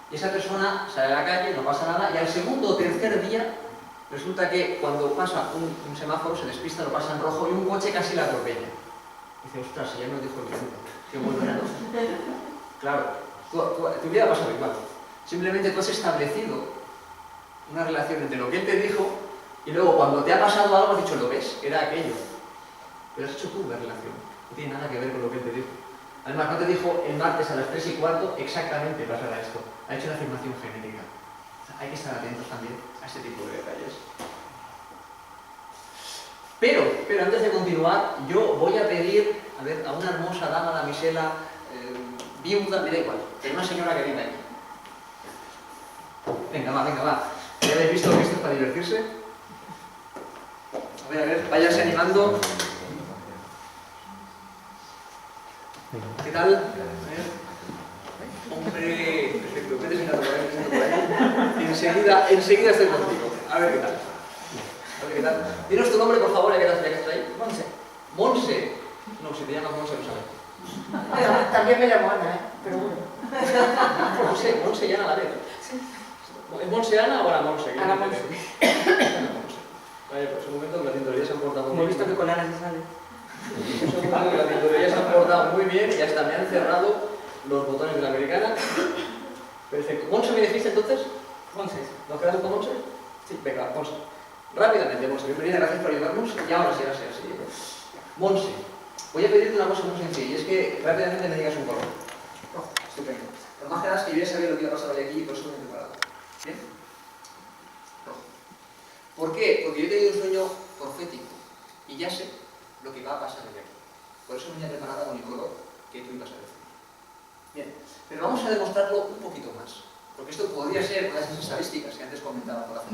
Y esa persona sale a la calle, no pasa nada, y al segundo o tercer día resulta que cuando pasa un semáforo se despista, lo pasa en rojo y un coche casi la atropella. Dice, ostras, ya me lo dijo el vidente. Qué bueno era, ¿no? Claro, tu vida va a ser igual. Simplemente tú has establecido una relación entre lo que él te dijo y luego cuando te ha pasado algo has dicho, ¿lo ves? Era aquello. Pero has hecho tú la relación. No tiene nada que ver con lo que él te dijo. Además, no te dijo el martes a las 3:15 exactamente pasará esto. Ha hecho una afirmación genética. O sea, hay que estar atentos también a este tipo de detalles. Pero antes de continuar, yo voy a pedir, a ver, a una hermosa dama, damisela, viuda, me da igual, pero una señora que viene aquí. Venga, va. ¿Ya habéis visto que esto es para divertirse? A ver, váyanse animando. ¿Qué tal? A ver. Hombre, perfecto, vete sentado por ahí. Enseguida estoy contigo. A ver qué tal. Dinos tu nombre, por favor, ya que estás ahí. Monse. Monse. No, si te llamas Monse, no sabes. También me llamo Ana, pero bueno. Monse y Ana a la vez. ¿Es Monse Ana o Ana Monse? Ana Monse. Ana Monse. Vale, pues un momento que la tintorería se han portado muy Hemos bien. visto que con Ana se sale. Un segundo que la tintorería se han portado muy bien y hasta me han cerrado los botones de la americana. Perfecto. ¿Monse me dijiste entonces? Monse. ¿Nos quedamos con Monse? Sí, venga, Monse. Rápidamente, Monse. Bienvenida, gracias por ayudarnos. Y ahora sí, así. Monse, voy a pedirte una cosa muy sencilla y es que rápidamente me digas un color. Rojo. Estupendo. Pero más que nada es que yo ya sabía lo que iba a pasar hoy aquí y por eso me he preparado. ¿Bien? Rojo. ¿Por qué? Porque yo he tenido un sueño profético y ya sé lo que va a pasar hoy aquí. Por eso me he preparado con el color que tú ibas a decir. Bien, pero vamos a demostrarlo un poquito más. Porque esto podría ser una de esas estadísticas que antes comentaba por hacer.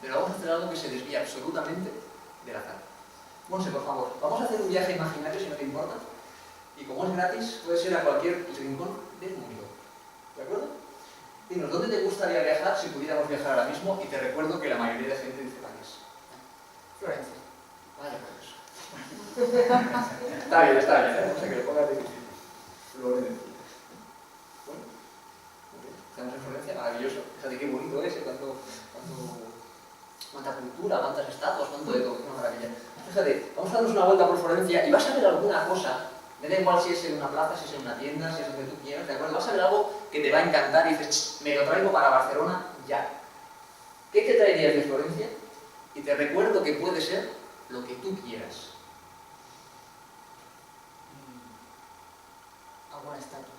Pero vamos a hacer algo que se desvía absolutamente del azar. Monse, por favor, vamos a hacer un viaje imaginario si no te importa. Y como es gratis, puede ser a cualquier rincón del mundo. ¿De acuerdo? Dinos, ¿dónde te gustaría viajar si pudiéramos viajar ahora mismo? Y te recuerdo que la mayoría de gente dice París. Florencia. Vaya por eso. Está bien, ¿eh? No sé que le pongas difícil. Florencia. Bueno, muy bien. Estamos en Florencia, maravilloso. Fíjate qué bonito es, cuánta cultura, cuántas estatuas, cuánto de todo. Una maravilla. Fíjate, vamos a darnos una vuelta por Florencia y vas a ver alguna cosa. Me da igual si es en una plaza, si es en una tienda, si es donde tú quieras, ¿de acuerdo? Vas a ver algo que te va a encantar y dices, me lo traigo para Barcelona ya. ¿Qué te traerías de Florencia? Y te recuerdo que puede ser lo que tú quieras. Alguna estatua.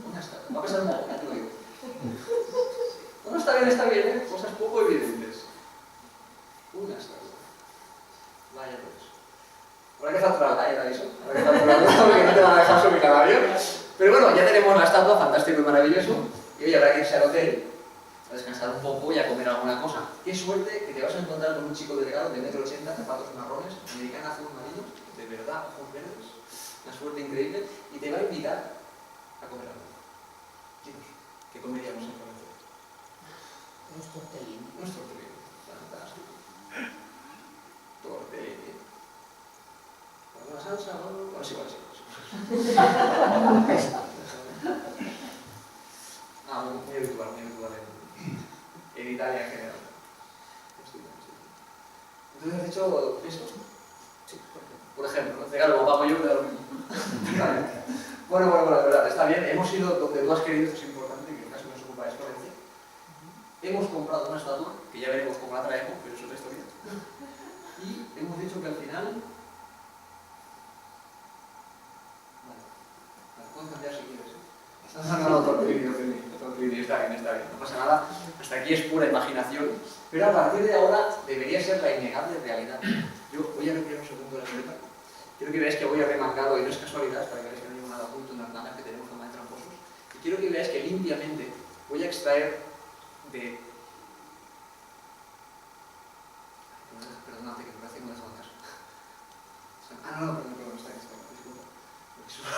Una estatua. Va a pesar un poco, ya te lo digo. No, está bien, ¿eh? Cosas poco evidentes. Una estatua. Vaya pues. Habrá que facturar la era eso. Habrá que facturar porque no te van a dejar subir al avión. Pero bueno, ya tenemos la estatua, fantástico y maravilloso. Y hoy habrá que irse al hotel a descansar un poco y a comer alguna cosa. Qué suerte que te vas a encontrar con un chico delgado de 1,80 m, zapatos marrones, americana azul marino, de verdad, ojos verdes. Una suerte increíble. Y te va a invitar a comer algo. Dinos, ¿qué comeríamos en Florencia? Unos tortellini. Unos tortellini. Fantástico. Tortellini. ¿Alguna salsa? No, sí, vale. Muy habitual en Italia en general. Entonces has hecho esto. Sí, por ejemplo, claro, como pago yo, me da lo mismo. Bueno, de verdad, está bien. Hemos ido donde tú has querido, esto es importante, que en caso que nos ocupa es Florencia. Hemos comprado una estatua, que ya veremos cómo la traemos, pero es otra historia. Y hemos dicho que al final... Vale, puedes cambiar si quieres. No, todo el vídeo, está bien, no pasa nada. Hasta aquí es pura imaginación. Pero a partir de ahora debería ser la innegable realidad. Yo voy a retirar un segundo la libreta. Quiero que veáis que voy a remangado, y no es casualidad, para que veáis que no llevo nada oculto en las nanas que tenemos forma de tramposos. Y quiero que veáis que limpiamente voy a extraer de... Perdonad, que me parece que no he dejado en casa. Perdón, está aquí, disculpa.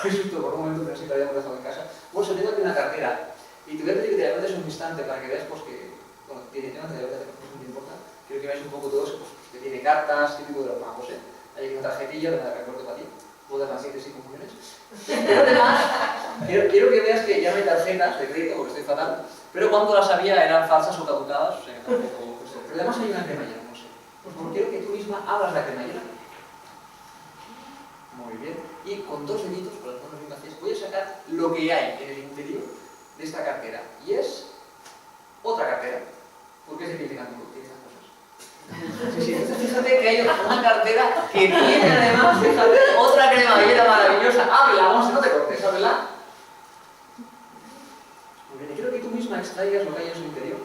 Es justo por un momento pensé que lo habíamos dejado en casa. Bueno, tengo aquí una cartera, y te voy a pedir que te levantes un instante para que veas pues, que... Bueno, tiene temas de verdad que no me importa. Quiero que veáis un poco todos, pues, que tiene cartas, típico de los magos, ¿eh? Hay una tarjetilla, de la recuerdo para ti. Puedo dar las 7 y comuniones. Pero además, quiero que veas que ya no hay tarjetas de crédito, porque estoy fatal. Pero cuando las había eran falsas o caducadas, o sea, tampoco... Pero además hay una cremallera, no sé. Pues quiero que tú misma abras la cremallera. Muy bien. Y con 2 deditos, con las manos bien vacías, voy a sacar lo que hay en el interior de esta cartera. Y es otra cartera. Porque es de piel de canto, tiene esas cosas. Sí, entonces fíjate que hay una cartera que tiene además, fíjate, otra cremallera maravillosa. Ábrela, vamos, no te cortes, ábrela. Muy bien, y quiero que tú misma extraigas lo que hay en su interior.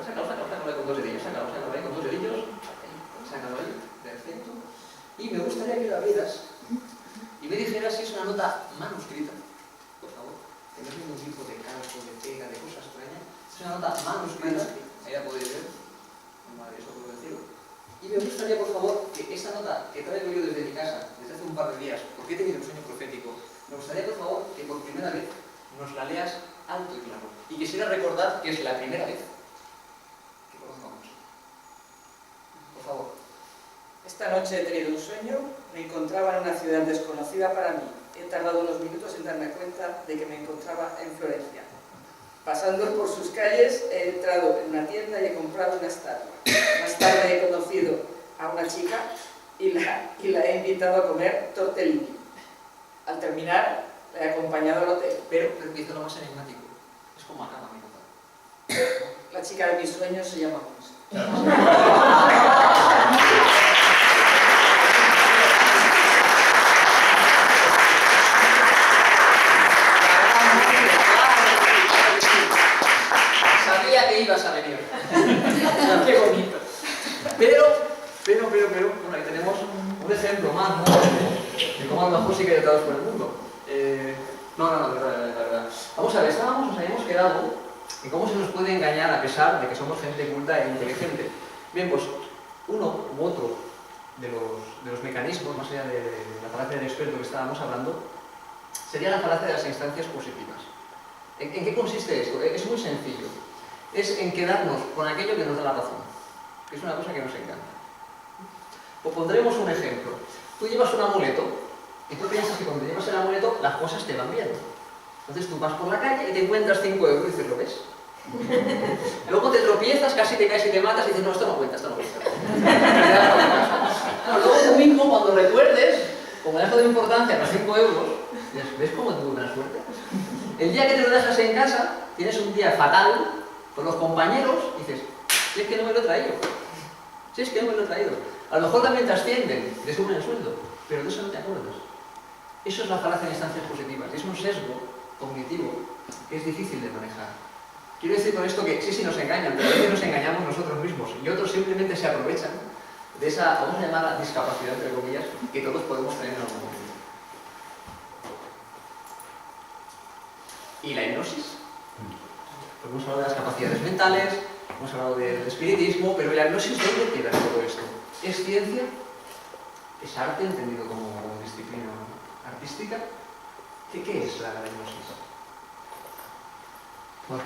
Sácalo ahí con 2 dedillos, sácalo ahí con 2 dedillos. Sácalo ahí, perfecto. Y me gustaría que la abrieras y me dijeras si es una nota manuscrita, por favor, que no es ningún tipo de calco, de pega, de cosas extrañas. Es una nota manuscrita, ahí la podéis ver, maravilloso puedo decirlo. Y me gustaría, por favor, que esa nota que traigo yo desde mi casa, desde hace un par de días, porque he tenido un sueño profético, me gustaría, por favor, que por primera vez nos la leas alto y claro. Y quisiera recordar que es la primera vez que conozcamos. Por favor. Esta noche he tenido un sueño, me encontraba en una ciudad desconocida para mí. He tardado unos minutos en darme cuenta de que me encontraba en Florencia. Pasando por sus calles he entrado en una tienda y he comprado una estatua. Más tarde he conocido a una chica y la he invitado a comer tortellini. Al terminar, la he acompañado al hotel. Pero empieza lo más enigmático. Es como acaba mi nota. La chica de mis sueños se llama Monse. Sabía que ibas a venir. Qué bonito. Pero, bueno, ahí tenemos un ejemplo más, ¿no? De cómo a lo mejor sí que hay tratados por el mundo. No, de verdad. Vamos a ver, nos habíamos quedado en cómo se nos puede engañar a pesar de que somos gente culta e inteligente. Bien, pues uno u otro de los mecanismos, más allá de la falacia del experto que estábamos hablando, sería la falacia de las instancias positivas. ¿En qué consiste esto? Es muy sencillo. Es en quedarnos con aquello que nos da la razón, que es una cosa que nos encanta. Os pondremos un ejemplo. Tú llevas un amuleto y tú piensas que cuando llevas el amuleto las cosas te van bien. Entonces tú vas por la calle y te encuentras 5 euros y dices, ¿lo ves? Luego te tropiezas, casi te caes y te matas y dices, no, esto no cuenta. Luego tú mismo, cuando recuerdes, como le has dado importancia a los 5 euros, dices, ¿ves cómo tuve buena suerte? El día que te lo dejas en casa, tienes un día fatal con los compañeros y dices, si es que no me lo he traído. A lo mejor también te ascienden, te suben el sueldo, pero de eso no te acuerdas. Eso es la falacia de instancias positivas. Es un sesgo cognitivo que es difícil de manejar. Quiero decir con esto que sí nos engañan, pero a veces nos engañamos nosotros mismos y otros simplemente se aprovechan de esa, vamos a llamarla discapacidad, entre comillas, que todos podemos tener en algún momento. ¿Y la hipnosis? Pues hemos hablado de las capacidades mentales, hemos hablado del espiritismo, pero la hipnosis, ¿dónde queda todo esto? ¿Es ciencia? ¿Es arte entendido como disciplina artística? ¿Qué es la hipnosis? Bueno,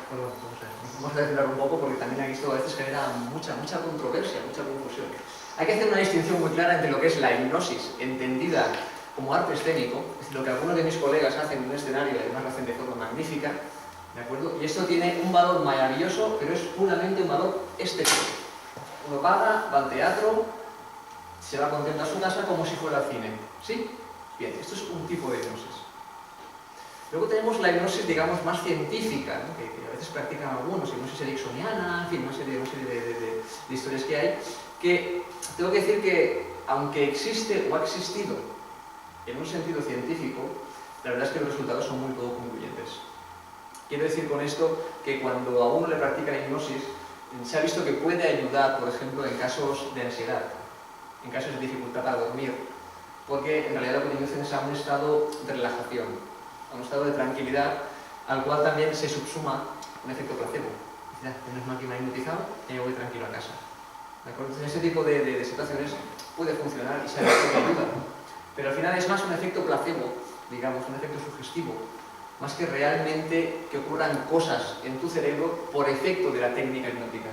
vamos a decirlo un poco porque también aquí esto a veces genera mucha controversia, mucha confusión. Hay que hacer una distinción muy clara entre lo que es la hipnosis entendida como arte escénico, es decir, lo que algunos de mis colegas hacen en un escenario y además lo hacen de forma magnífica, ¿de acuerdo? Y esto tiene un valor maravilloso, pero es puramente un valor estético. Uno paga, va al teatro, se va contento a su casa como si fuera al cine. ¿Sí? Bien, esto es un tipo de hipnosis. Luego tenemos la hipnosis, digamos, más científica, ¿no? que a veces practican algunos, hipnosis ericksoniana, en fin, una serie de historias que hay, que tengo que decir que, aunque existe o ha existido en un sentido científico, la verdad es que los resultados son muy poco concluyentes. Quiero decir con esto que cuando a uno le practican hipnosis, se ha visto que puede ayudar, por ejemplo, en casos de ansiedad, en casos de dificultad para dormir, porque en realidad lo que inducen es a un estado de relajación, a un estado de tranquilidad, al cual también se subsuma un efecto placebo. Ya, menos mal que me ha hipnotizado y me voy tranquilo a casa. ¿De acuerdo? Entonces, ese tipo de situaciones puede funcionar y se ha visto que ayuda. Pero al final es más un efecto placebo, digamos, un efecto sugestivo, más que realmente que ocurran cosas en tu cerebro por efecto de la técnica hipnótica.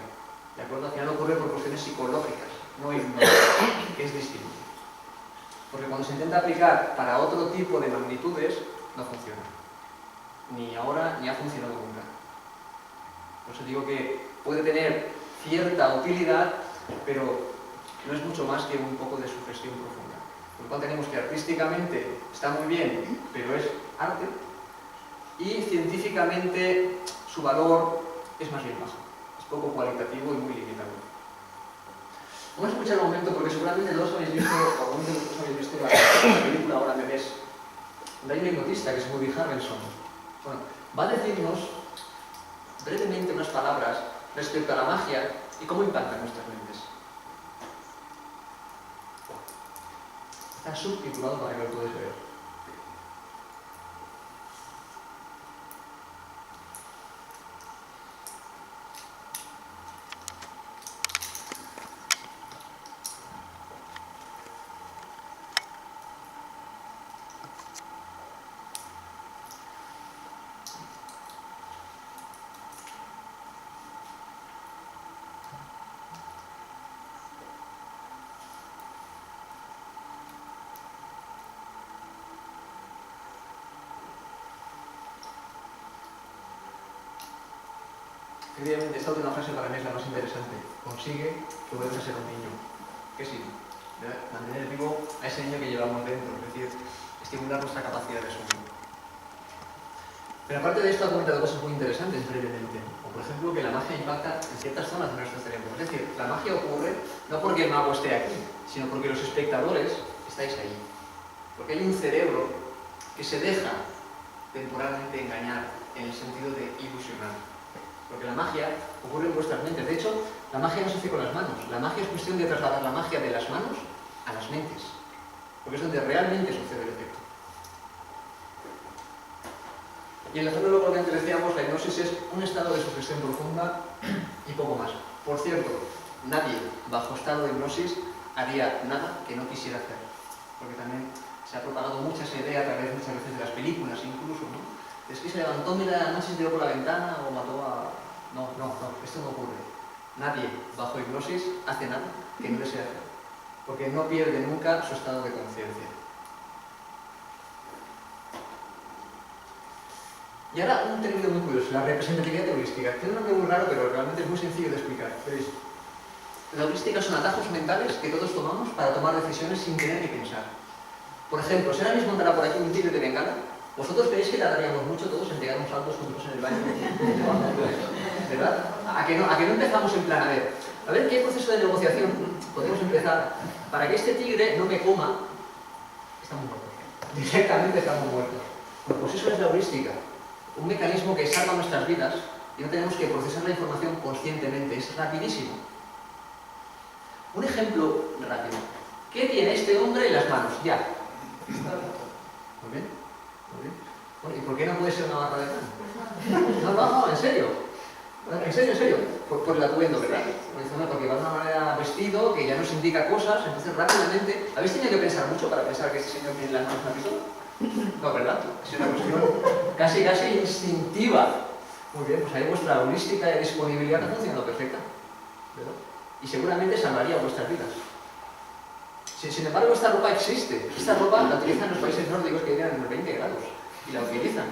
¿De acuerdo? Al final ocurre por cuestiones psicológicas, no hipnóticas, que es distinto. Porque cuando se intenta aplicar para otro tipo de magnitudes, no funciona. Ni ahora ni ha funcionado nunca. Por eso digo que puede tener cierta utilidad, pero no es mucho más que un poco de sugestión profunda. Por lo cual tenemos que artísticamente está muy bien, pero es arte, y científicamente su valor es más bien bajo. Es poco cualitativo y muy limitado. Vamos a escuchar un momento porque seguramente todos habéis visto, o algunos de vosotros habéis visto la película Ahora me ves, donde hay un hipnotista que es Woody Harrelson. Bueno, va a decirnos brevemente unas palabras respecto a la magia y cómo impacta en nuestras mentes. Está subtitulado para que lo podáis ver. Efectivamente, esta última frase para mí es la más interesante. Consigue que vuelvas a ser un niño. ¿Qué sí? Mantener vivo a ese niño que llevamos dentro, es decir, estimular nuestra capacidad de asombro. Pero aparte de esto ha comentado cosas muy interesantes brevemente, como por ejemplo que la magia impacta en ciertas zonas de nuestro cerebro. Es decir, la magia ocurre no porque el mago esté aquí, sino porque los espectadores estáis ahí. Porque hay un cerebro que se deja temporalmente engañar en el sentido de ilusionar. Porque la magia ocurre en vuestras mentes. De hecho, la magia no se hace con las manos. La magia es cuestión de trasladar la magia de las manos a las mentes. Porque es donde realmente sucede el efecto. Y enlazándolo con lo que antes decíamos, la hipnosis es un estado de sugestión profunda y poco más. Por cierto, nadie bajo estado de hipnosis haría nada que no quisiera hacer. Porque también se ha propagado mucha esa idea a través muchas veces de las películas incluso, ¿no? Es que se levantó en medio de la noche y se tiró por la ventana o mató a... No, esto no ocurre. Nadie bajo hipnosis hace nada que no desee hacer. Porque no pierde nunca su estado de conciencia. Y ahora un término muy curioso, la representatividad heurística. Tiene un nombre muy raro, pero realmente es muy sencillo de explicar. Veréis, la heurística son atajos mentales que todos tomamos para tomar decisiones sin tener que pensar. Por ejemplo, si ahora mismo entrara por aquí un tigre de bengala, ¿vosotros creéis que tardaríamos mucho todos en pegar unos saltos juntos en el baño? ¿Verdad? ¿A que no empezamos en plan, a ver qué proceso de negociación podemos empezar para que este tigre no me coma? Estamos muertos. Directamente estamos muertos. Bueno, pues eso es la heurística. Un mecanismo que salva nuestras vidas y no tenemos que procesar la información conscientemente. Es rapidísimo. Un ejemplo rápido. ¿Qué tiene este hombre en las manos? Ya. Muy bien. Bueno, ¿y por qué no puede ser una barra de pan? No, en serio. En serio. Por el atuendo, ¿verdad? Porque va de una manera vestido que ya nos indica cosas, entonces rápidamente... ¿Habéis tenido que pensar mucho para pensar que este señor tiene las manos una pistola? No, ¿verdad? Es una cuestión casi instintiva. Muy bien, pues ahí vuestra heurística de disponibilidad ha funcionado perfecta, ¿verdad? Y seguramente salvaría vuestras vidas. Sin embargo, esta ropa existe. Esta ropa la utilizan los países nórdicos que llegan a unos 20 grados. Y la utilizan.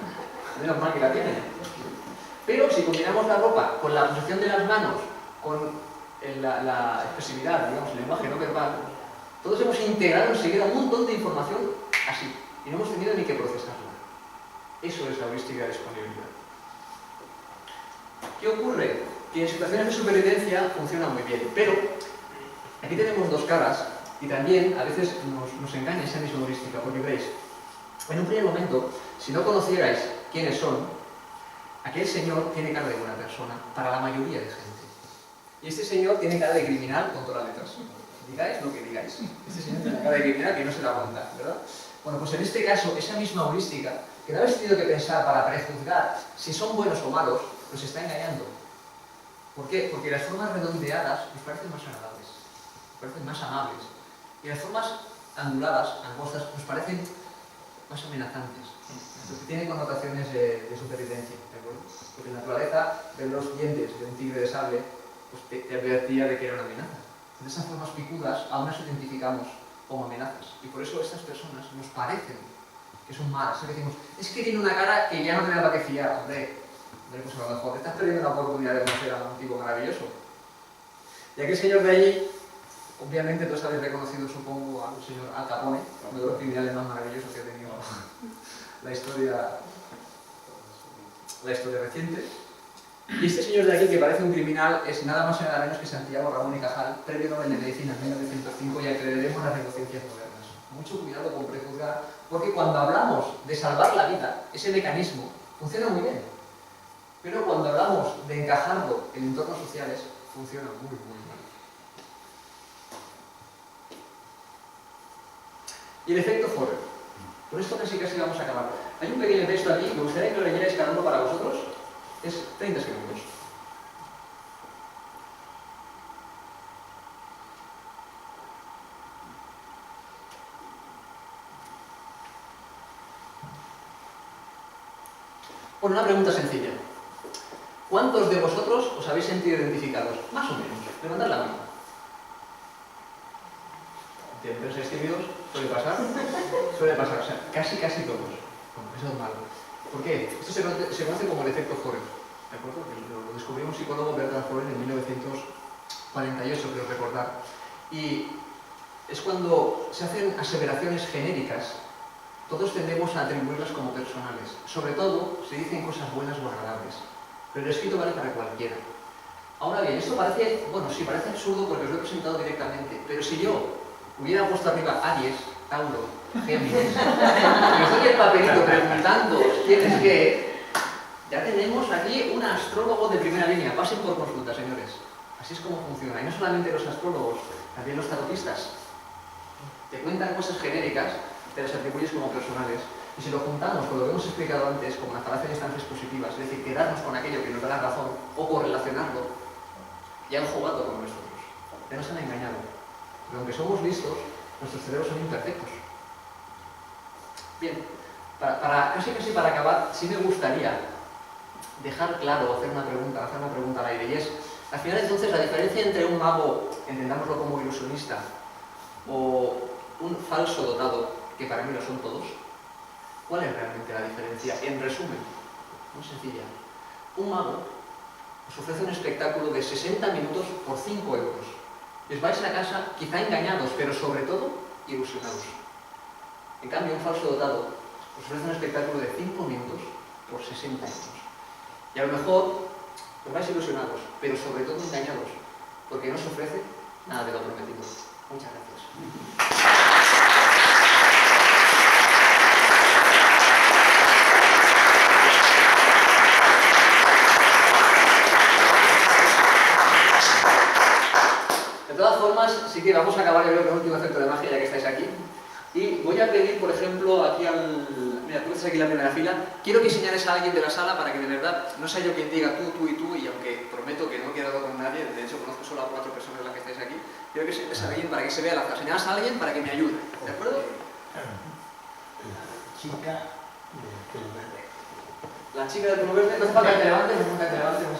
Menos mal que la tienen. Pero si combinamos la ropa con la posición de las manos, con la expresividad, digamos, el lenguaje no verbal, Todos hemos integrado enseguida un montón de información así, y no hemos tenido ni que procesarla. Eso es la heurística de disponibilidad. ¿Qué ocurre? Que en situaciones de supervivencia funciona muy bien, pero aquí tenemos dos caras y también a veces nos engaña esa misma heurística, porque veréis, en un primer momento, si no conocierais quiénes son, aquel señor tiene cara de buena persona para la mayoría de gente. Y este señor tiene cara de criminal con todas las letras. Digáis lo que digáis. Este señor tiene cara de criminal que no se la aguanta, ¿verdad? Bueno, pues en este caso, esa misma heurística, que no habéis tenido que pensar para prejuzgar si son buenos o malos, os está engañando. ¿Por qué? Porque las formas redondeadas os parecen más agradables, os parecen más amables. Y las formas anguladas, angostas, os parecen más amenazantes. Porque tienen connotaciones de supervivencia, ¿de acuerdo? Porque en la naturaleza, ver los dientes de un tigre de sable, pues te advertía de que era una amenaza. De esas formas picudas aún las identificamos como amenazas. Y por eso estas personas nos parecen que son malas. Es decimos, es que tiene una cara que ya no te da para que fiar, hombre. Pues a lo mejor te estás perdiendo la oportunidad de conocer a un tipo maravilloso. Y aquel señor de allí, obviamente todos habéis reconocido, supongo, al señor Al Capone, uno de los criminales más maravillosos que ha tenido la historia reciente. Y este señor de aquí, que parece un criminal, es nada más y nada menos que Santiago Ramón y Cajal, premio Nobel de Medicina en 1905, y acreeremos las neurociencias modernas. Mucho cuidado con prejuzgar, porque cuando hablamos de salvar la vida, ese mecanismo funciona muy bien. Pero cuando hablamos de encajarlo en entornos sociales, funciona muy, muy mal. Y el efecto Forer. Por esto casi vamos a acabar. Hay un pequeño texto aquí, me gustaría que lo leyerais cada uno para vosotros. Es 30 segundos. Bueno, una pregunta sencilla. ¿Cuántos de vosotros os habéis sentido identificados? Más o menos. Levantad la mano. ¿Tienen seres tímidos? ¿Suele pasar? Suele pasar, o sea, casi todos. Bueno, eso es malo. ¿Por qué? Esto se conoce como el efecto Forer. ¿De acuerdo? Lo descubrió un psicólogo, Bertrand Forer, en 1948, creo recordar. Y es cuando se hacen aseveraciones genéricas, todos tendemos a atribuirlas como personales. Sobre todo, se dicen cosas buenas o agradables. Pero el escrito vale para cualquiera. Ahora bien, esto parece, bueno, sí, parece absurdo porque os lo he presentado directamente, pero si yo hubiera puesto arriba Aries, Tauro, Géminis, y os doy el papelito preguntando quién es qué, ya tenemos aquí un astrólogo de primera línea. Pasen por consulta, señores. Así es como funciona. Y no solamente los astrólogos, también los tarotistas. Te cuentan cosas genéricas, te las atribuyes como personales. Y si lo juntamos con lo que hemos explicado antes, como la falacia de instancias positivas, es decir, quedarnos con aquello que nos da la razón o correlacionarlo, ya han jugado con nosotros. Ya nos han engañado. Pero aunque somos listos, nuestros cerebros son imperfectos. Bien, casi para acabar, sí me gustaría dejar claro, hacer una pregunta al aire, y es, al final entonces, la diferencia entre un mago, entendámoslo como ilusionista, o un falso dotado, que para mí lo son todos, ¿cuál es realmente la diferencia? En resumen, muy sencilla. Un mago os ofrece un espectáculo de 60 minutos por 5 euros. Les vais a casa quizá engañados, pero sobre todo ilusionados. En cambio, un falso dotado os ofrece un espectáculo de 5 minutos por 60 euros. Y a lo mejor os vais ilusionados, pero sobre todo engañados, porque no os ofrece nada de lo prometido. Muchas gracias. De todas formas, sí que vamos a acabar, yo creo, con el último efecto de magia, ya que estáis aquí. Y voy a pedir, por ejemplo, aquí al... Mira, tú estás aquí en la primera fila. Quiero que señales a alguien de la sala para que de verdad no sea yo quien diga tú y tú, y aunque prometo que no he quedado con nadie, de hecho conozco solo a 4 personas las que estáis aquí, quiero que señales a alguien para que se vea la sala. Señalas a alguien para que me ayude, ¿de acuerdo? La chica de pelo verde, no hace falta que te levantes, muy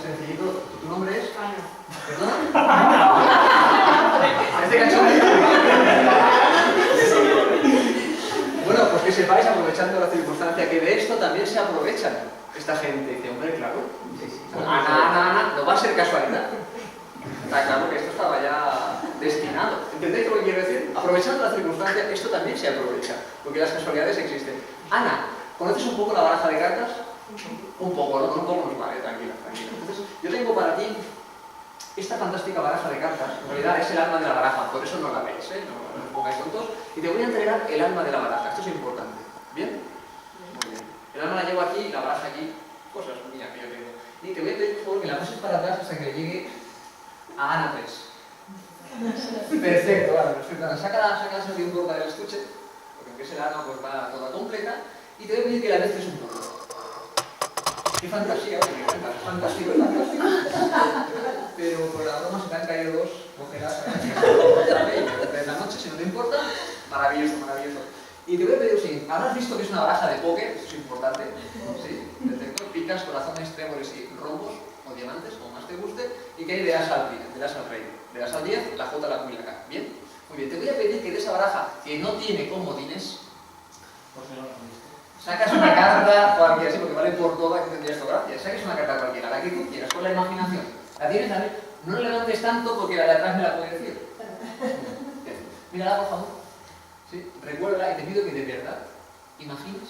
sencillito. ¿Tu nombre es? ¿Perdona? Este cachorro. Bueno, pues que sepáis, aprovechando la circunstancia, que de esto también se aprovechan esta gente. Dice, hombre, claro, Ana, no va a ser casualidad. Está claro que esto estaba ya destinado. ¿Entendéis lo que quiero decir? Aprovechando la circunstancia, esto también se aprovecha, porque las casualidades existen. Ana, ¿conoces un poco la baraja de cartas? Un poco, ¿no? Un poco nos vale, tranquila, tranquila. Entonces, yo tengo para ti esta fantástica baraja de cartas. En realidad es el alma de la baraja, por eso no la veis, ¿eh? No os pongáis tontos. Y te voy a entregar el alma de la baraja. Esto es importante. ¿Bien? Muy bien. El alma la llevo aquí, la baraja aquí. Cosas mías que yo tengo. Y te voy a pedir, por favor, que la pases para atrás hasta que le llegue a Ana 3. Perfecto, vale, perfecto. Sácala de un poco del estuche, porque aunque es el alma, pues va toda completa. Y te voy a pedir que la mezcles un poco. Qué fantasía, oye, me encanta. Fantástico, fantástico. Pero por la broma se te han caído dos ojeras de la noche, si no te importa. Maravilloso, maravilloso. Y te voy a pedir lo siguiente. Habrás visto que es una baraja de póker, esto es importante. ¿Sí? Detector, picas, corazones, tréboles y rombos, o diamantes, como más te guste. Y que hay de as al rey. De as al 10, la J, la Q y la K. ¿Bien? Muy bien, te voy a pedir que de esa baraja, que no tiene comodines, sacas una carta cualquiera, sí, porque vale por toda que tendría esto gracia. Saques una carta cualquiera, la que tú quieras, con la imaginación. ¿La tienes, David? No le levantes tanto porque la de atrás me la puede decir. Mírala, por favor. ¿Sí? Recuerda y te pido que de verdad imagines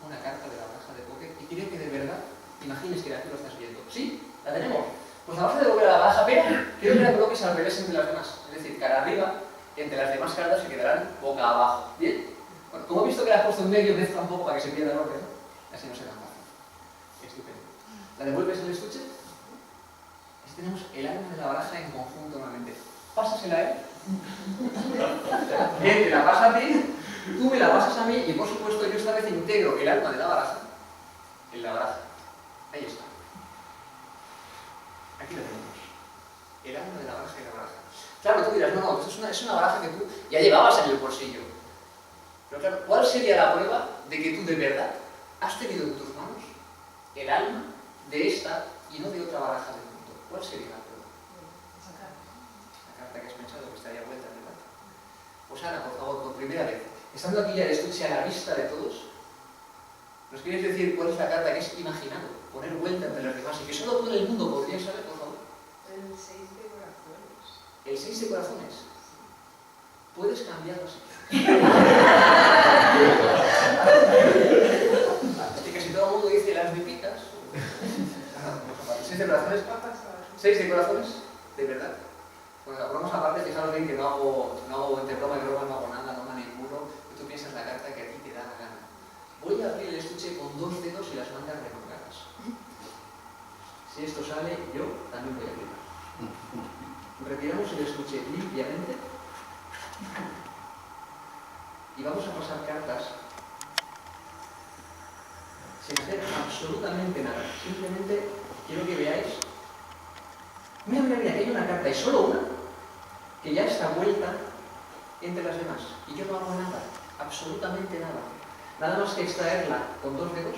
una carta de la baraja de póker y quiero que de verdad imagines que aquí lo estás viendo. ¿Sí? ¿La tenemos? Pues vamos a devolver a la baraja, pero quiero que la coloques al revés entre las demás. Es decir, cara arriba, entre las demás cartas se quedarán boca abajo. ¿Bien? Bueno, como he visto que la has puesto en medio, mezcla un poco para que se pierda el orden, así no se tan fácil. Estupendo. ¿La devuelves el estuche? Así tenemos el alma de la baraja en conjunto nuevamente. Pásasela a él. Bien, te la pasa a ti, tú me la pasas a mí y por supuesto yo esta vez integro el alma de la baraja en la baraja. Ahí está. Aquí lo tenemos. El alma de la baraja y la baraja. Claro, tú dirás, no, esto es una baraja que tú ya llevabas en el bolsillo. Pero claro, ¿cuál sería la prueba de que tú de verdad has tenido en tus manos el alma de esta y no de otra baraja del mundo? ¿Cuál sería la prueba? La carta que has pensado que estaría vuelta, ¿verdad? Pues Ana, por favor, por primera vez, estando aquí ya el estuche a la vista de todos, ¿nos quieres decir cuál es la carta que has imaginado? Poner vuelta entre las demás y que solo tú en el mundo podrías saber, por favor. El 6 de corazones. El 6 de corazones. Puedes cambiarlo así. Y casi todo el mundo dice las de picas. 6 de corazones. 6 de corazones, de verdad. Bueno, la broma aparte, fijaros bien que no hago entre broma y broma, no hago nada, no manipulo, que tú piensas la carta que a ti te da la gana. Voy a abrir el estuche con 2 dedos y las mangas remangadas. Si esto sale, yo también voy a abrir. Retiramos el estuche limpiamente y vamos a pasar cartas sin hacer absolutamente nada. Simplemente quiero que veáis. Mira, que hay una carta y solo una que ya está vuelta entre las demás. Y yo no hago nada, absolutamente nada. Nada más que extraerla con 2 dedos